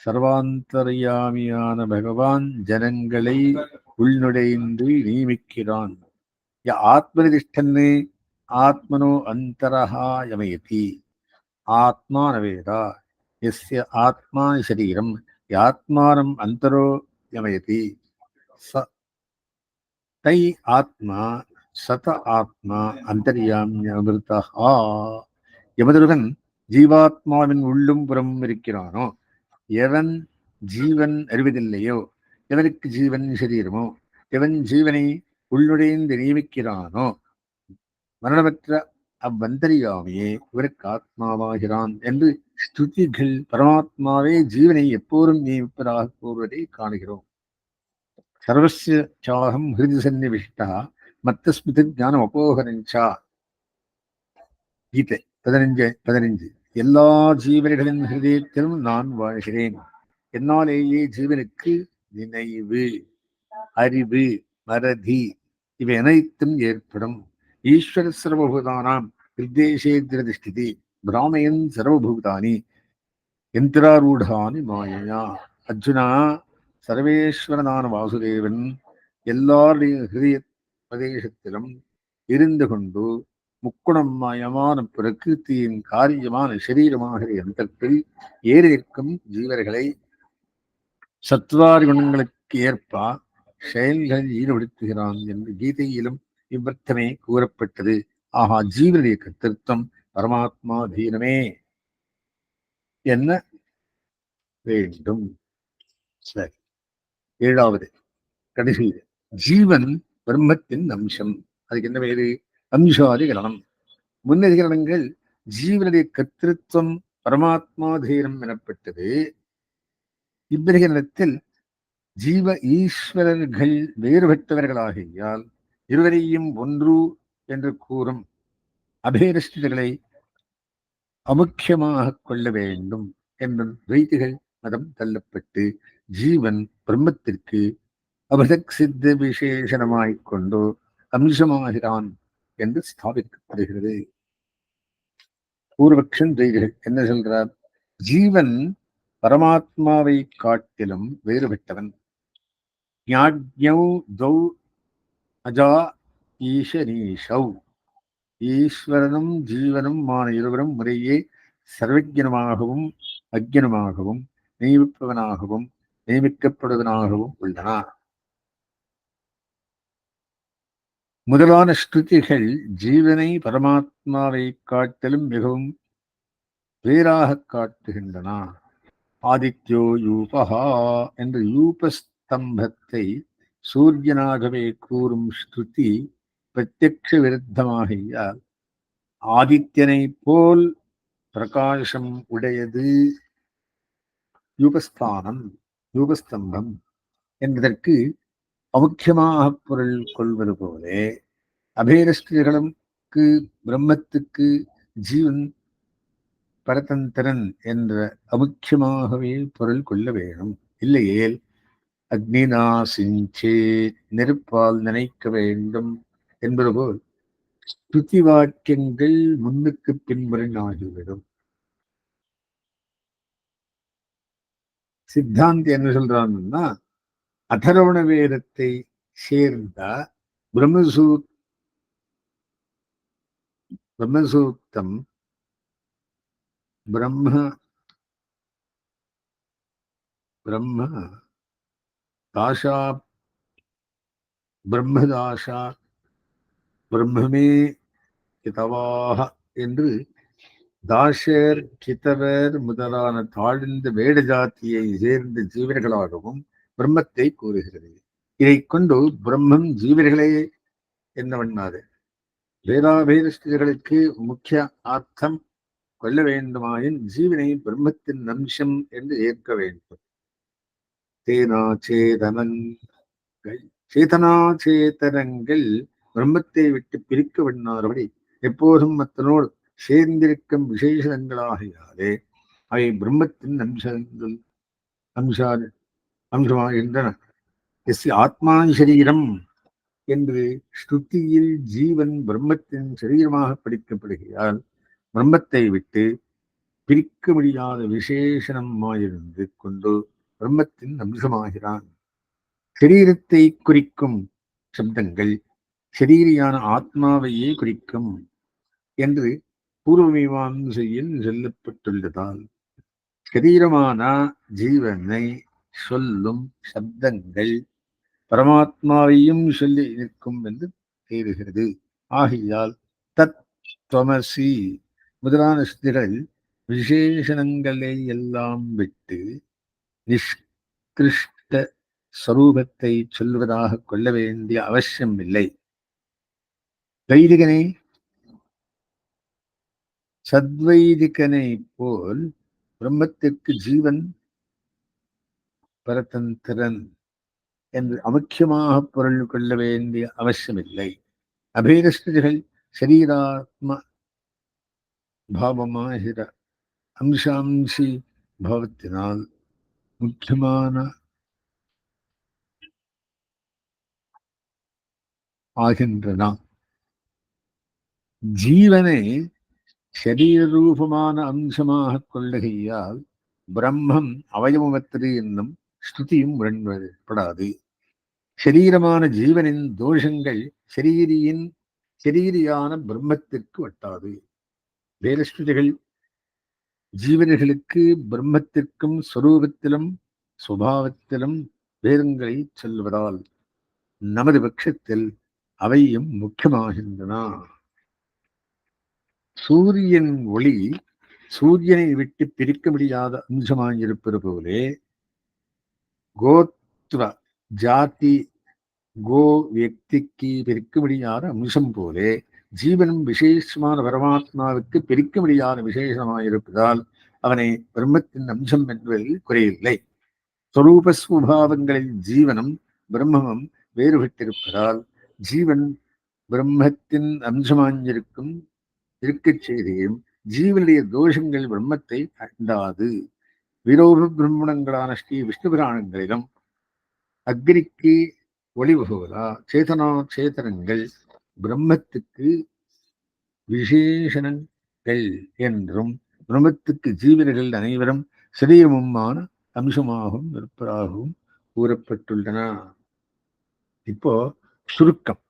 சர்வாந்தர்யாமியான பகவான் ஜனங்களை உள்நுழைந்து நியமிக்கிறான். ஆத்மனிதிஷ்டன்னு ஆத்மனோ அந்தரஹா யமயதி ஆத்மா நவேதா யஸ்ய ஆத்மா சரீரம் யாத்மானம் அந்தரோ யமயதி தை ஆத்மா சத ஆத்மா அந்தர்யாமியமிருதா. எவதொருவன் ஜீவாத்மாவின் உள்ளும் புறம் இருக்கிறானோ எவன் ஜீவன் அறிவதில்லையோ, எவனுக்கு ஜீவன் சரீரமோ, எவன் ஜீவனை உள்நுழைந்து நியமிக்கிறானோ, மரணமற்ற அவ்வந்தரியாமையே இவருக்கு ஆத்மாவாகிறான் என்று ஸ்துதிகள் பரமாத்மாவே ஜீவனை எப்போதும் நியமிப்பதாக கூறுவதை காணுகிறோம். சர்வஸ்ய சாகம் ஹிருதி சன்னிவிஷ்டா மத்தஸ்மிருதி ஞானம் அபோகரஞ்சா. கீதை 15:15. எல்லா ஜீவர்களின் ஹிருதயத்திலும் நான் வாழ்கிறேன். என்னாலேயே ஜீவனுக்கு நினைவு, அறிவு, மறதி இவை அனைத்தும் ஏற்படும். ஈஸ்வர சர்வபூதானாம் நிர்தேசேந்திர திருஷ்டிதி பிராமயன் சர்வபூதானி யந்திராரூடானி மாயையா. அர்ஜுனா, சர்வேஸ்வரனான வாசுதேவன் எல்லாருடைய ஹிருதய பிரதேசத்திலும் இருந்து கொண்டு முக்குணமயமான பிரகிருத்தியின் காரியமான சரீரமாக யந்திரத்தில் ஏறிருக்கும் ஜீவர்களை சத்வாரி குணங்களுக்கு ஏற்ப செயல்களில் ஈடுபடுத்துகிறான் என்று கீதையிலும் இவ்வர்த்தமே கூறப்பட்டது. ஆகா, ஜீவனுடைய கர்த்தத்துவம் பரமாத்மா தீனமே என்ன வேண்டும். சரி, 7வது கடைசி, ஜீவன் பிரம்மத்தின் அம்சம். அதுக்கு என்ன பேரு? அம்சாதிகரணம். முன்னதிகரணங்கள் ஜீவனுடைய கர்த்தத்துவம் பரமாத்மா தீனம் எனப்பட்டது. இவ்வதிகரணத்தில் ஜீவ ஈஸ்வரர்கள் வேறுபட்டவர்களாகியால் இருவரையும் ஒன்று என்று கூறும் அபேரஸ்திகளை அமுக்கியமாக கொள்ள வேண்டும் என்னும் துவைதிகள் மதம் தள்ளப்பட்டு ஜீவன் பிரம்மத்திற்கு அபதக் சித்த விசேஷனமாய்க்கொண்டு அம்சமாகிறான் என்று ஸ்தாபிக்கப்படுகிறது. பூர்வக்ஷன் துவைதிகள் என்ன சொல்றார்? ஜீவன் பரமாத்மாவை காட்டிலும் வேறுபட்டவன். ஞாக்ஞௌ தௌ அஜா ஈஷனீஷௌ. ஈஸ்வரனும் ஜீவனும் மான இருவரும் முறையே சர்வஜனமாகவும் அஜ்ஞனமாகவும் நியமிப்பவனாகவும் நியமிக்கப்படுவனாகவும் உள்ளன. முதலான ஸ்ருதிகள் ஜீவனை பரமாத்மாவை காட்டிலும் மிகவும் வேறாக காட்டுகின்றன. ஆதித்யோ யூபஹா என்ற யூபஸ்தம்பத்தை சூரியனாகவே கூறும் ஸ்ருதி பிரத்யக்ஷ விருத்தமாகியால் ஆதித்யனை போல் பிரகாசம் உடையது யூபஸ்தானம், யூபஸ்தம்பம் என்பதற்கு அமுக்கியமாக பொருள் கொள்வது போலே அபேரஸ்திகளுக்கு பிரம்மத்துக்கு ஜீவன் பரதந்திரன் என்ற அமுக்கியமாகவே பொருள் கொள்ள வேணும். இல்லையேல் அக்னினா சிஞ்சே, நெருப்பால் நினைக்க வேண்டும் என்பது போல் ஸ்ருதி வாக்கியங்கள் முன்னுக்கு பின்புறன் ஆகிவிடும். சித்தாந்தி என்ன சொல்றான்னா, அதர்வண வேதத்தை சேர்ந்த பிரம்மசூக்தம் பிரம்மதாசா பிரம்மே கிதவாக என்று தாசர் கிதவர் முதலான தாழ்ந்த வேட ஜாத்தியை சேர்ந்த ஜீவர்களாகவும் பிரம்மத்தை கூறுகிறது. இதை கொண்டு பிரம்மம் ஜீவர்களே என்னவென்னாது வேதாபேதஸ்திகளுக்கு முக்கிய அர்த்தம் கொள்ள வேண்டுமாயின் ஜீவனை பிரம்மத்தின் அம்சம் என்று ஏற்க வேண்டும். சேதனாச்சேதனங்கள் பிரம்மத்தை விட்டு பிரிக்க வேண்டாதபடி எப்போதும் மற்றனோடு சேர்ந்திருக்கும் விசேஷங்களாகியாலே அவை பிரம்மத்தின் அம்சமாகின்றன. ஆத்மா சரீரம் என்று ஸ்ருதியில் ஜீவன் பிரம்மத்தின் சரீரமாக படிக்கப்படுகிறால் பிரம்மத்தை விட்டு பிரிக்க முடியாத விசேஷனமாயிருந்து கொண்டு பிரம்மத்தின் அம்சமாகிறான். சரீரத்தை குறிக்கும் சப்தங்கள் சரீரியான ஆத்மாவையே குறிக்கும் என்று பூர்வமீமாம்சையில் சொல்லப்பட்டுள்ளதால் சரீரமான ஜீவனை சொல்லும் சப்தங்கள் பரமாத்மாவையும் சொல்லி நிற்கும் என்று தேறுகிறது. ஆகையால் தத் துவமசி முதலான ஸ்திகள் விசேஷணங்களை எல்லாம் விட்டு உத்கிருஷ்ட ஸ்வரூபத்தை சொல்வதாக கொள்ள வேண்டிய அவசியம் இல்லை. வைதிகனை சத்வைதிகனை போல் பிரம்மத்திற்கு ஜீவன் பரதந்திரன் என்று அமுக்கியமாக பொருள் கொள்ள வேண்டிய அவசியமில்லை. அபேதஸ்துதிகள் சரீராத்ம பாவமாகிற அம்சாம்சி பாவத்தினால் முக்கியமான ஆகின்றன. ஜீவனை சரீரரூபமான அம்சமாக கொள்ளுகையால் பிரம்மம் அவயவமற்றது என்னும் ஸ்ருதியும் முரண்படாது. சரீரமான ஜீவனின் தோஷங்கள் சரீரியான பிரம்மத்திற்கு வட்டாது. வேதஸ்ருதிகள் ஜீவன்களுக்கு பிரம்மத்திற்கும் ஸ்வரூபத்திலும் சுபாவத்திலும் வேதங்களை சொல்வதால் நமது பட்சத்தில் அவையும் முக்கியமாகின்றன. சூரியன் ஒளி சூரியனை விட்டு பிரிக்க முடியாத அம்சமாயிருப்பது போலே கோத்வ ஜாதி கோ வியக்திக்கு பிரிக்க முடியாத அம்சம் போலே ஜீவனும் விசேஷமான பரமாத்மாவுக்கு பிரிக்க முடியாத விசேஷமாயிருப்பதால் அவனை பிரம்மத்தின் அம்சம் என்பதில் குறையில்லை. ஸ்வரூபஸ்வபாவங்களில் ஜீவனும் பிரம்மமும் வேறுபட்டிருப்பதால் ஜீவன் பிரம்மத்தின் அம்சமாயிருக்கும் இருக்கச் செய்தியும் ஜீவனுடைய தோஷங்கள் பிரம்மத்தை அண்டாது. விரோத பிரம்மணங்களான ஸ்ரீ விஷ்ணு புராணங்களிலும் அக்னிக்கு ஒளிவகுவதா சேதனங்கள் பிரம்மத்துக்கு விசேஷணங்கள் என்றும் பிரம்மத்துக்கு ஜீவர்கள் அனைவரும் சரீரமுமான அம்சமாகவும் இருப்பதாகவும் கூறப்பட்டுள்ளன. இப்போ சுருக்கம்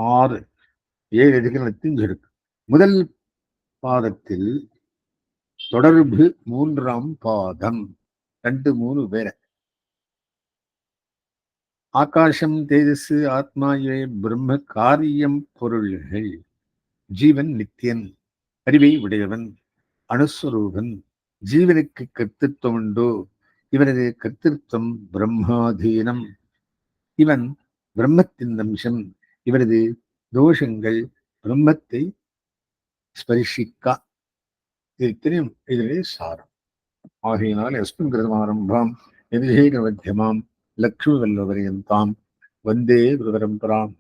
6-7 அதிகரணத்தின் சுருக்கம். முதல் பாதத்தில் தொடர்பு 3ஆம் பாதம் 2-3 வேற. ஆகாசம் தேஜஸ் ஆத்மா இவை பிரம்ம காரியம் பொருள்கள். ஜீவன் நித்தியன், அறிவை உடையவன், அணுஸ்வரூபன். ஜீவனுக்கு கர்த்தித்துவம் உண்டோ? இவனது கர்த்தித்துவம் பிரம்மாதீனம். இவன் பிரம்மத்தின் அம்சம். இவரது தோஷங்கள் பிரம்மத்தை ஸ்பரிசிக்கா. இது தெரியும். இதிலே சாரம். ஆகையினால் அஸ்மின் கிருதமாரம்பாம் நிதிஷேக மத்தியமாம் லக்ஷ்மி வல்லபரியந்தாம் வந்தே குரு பரம்பராம்.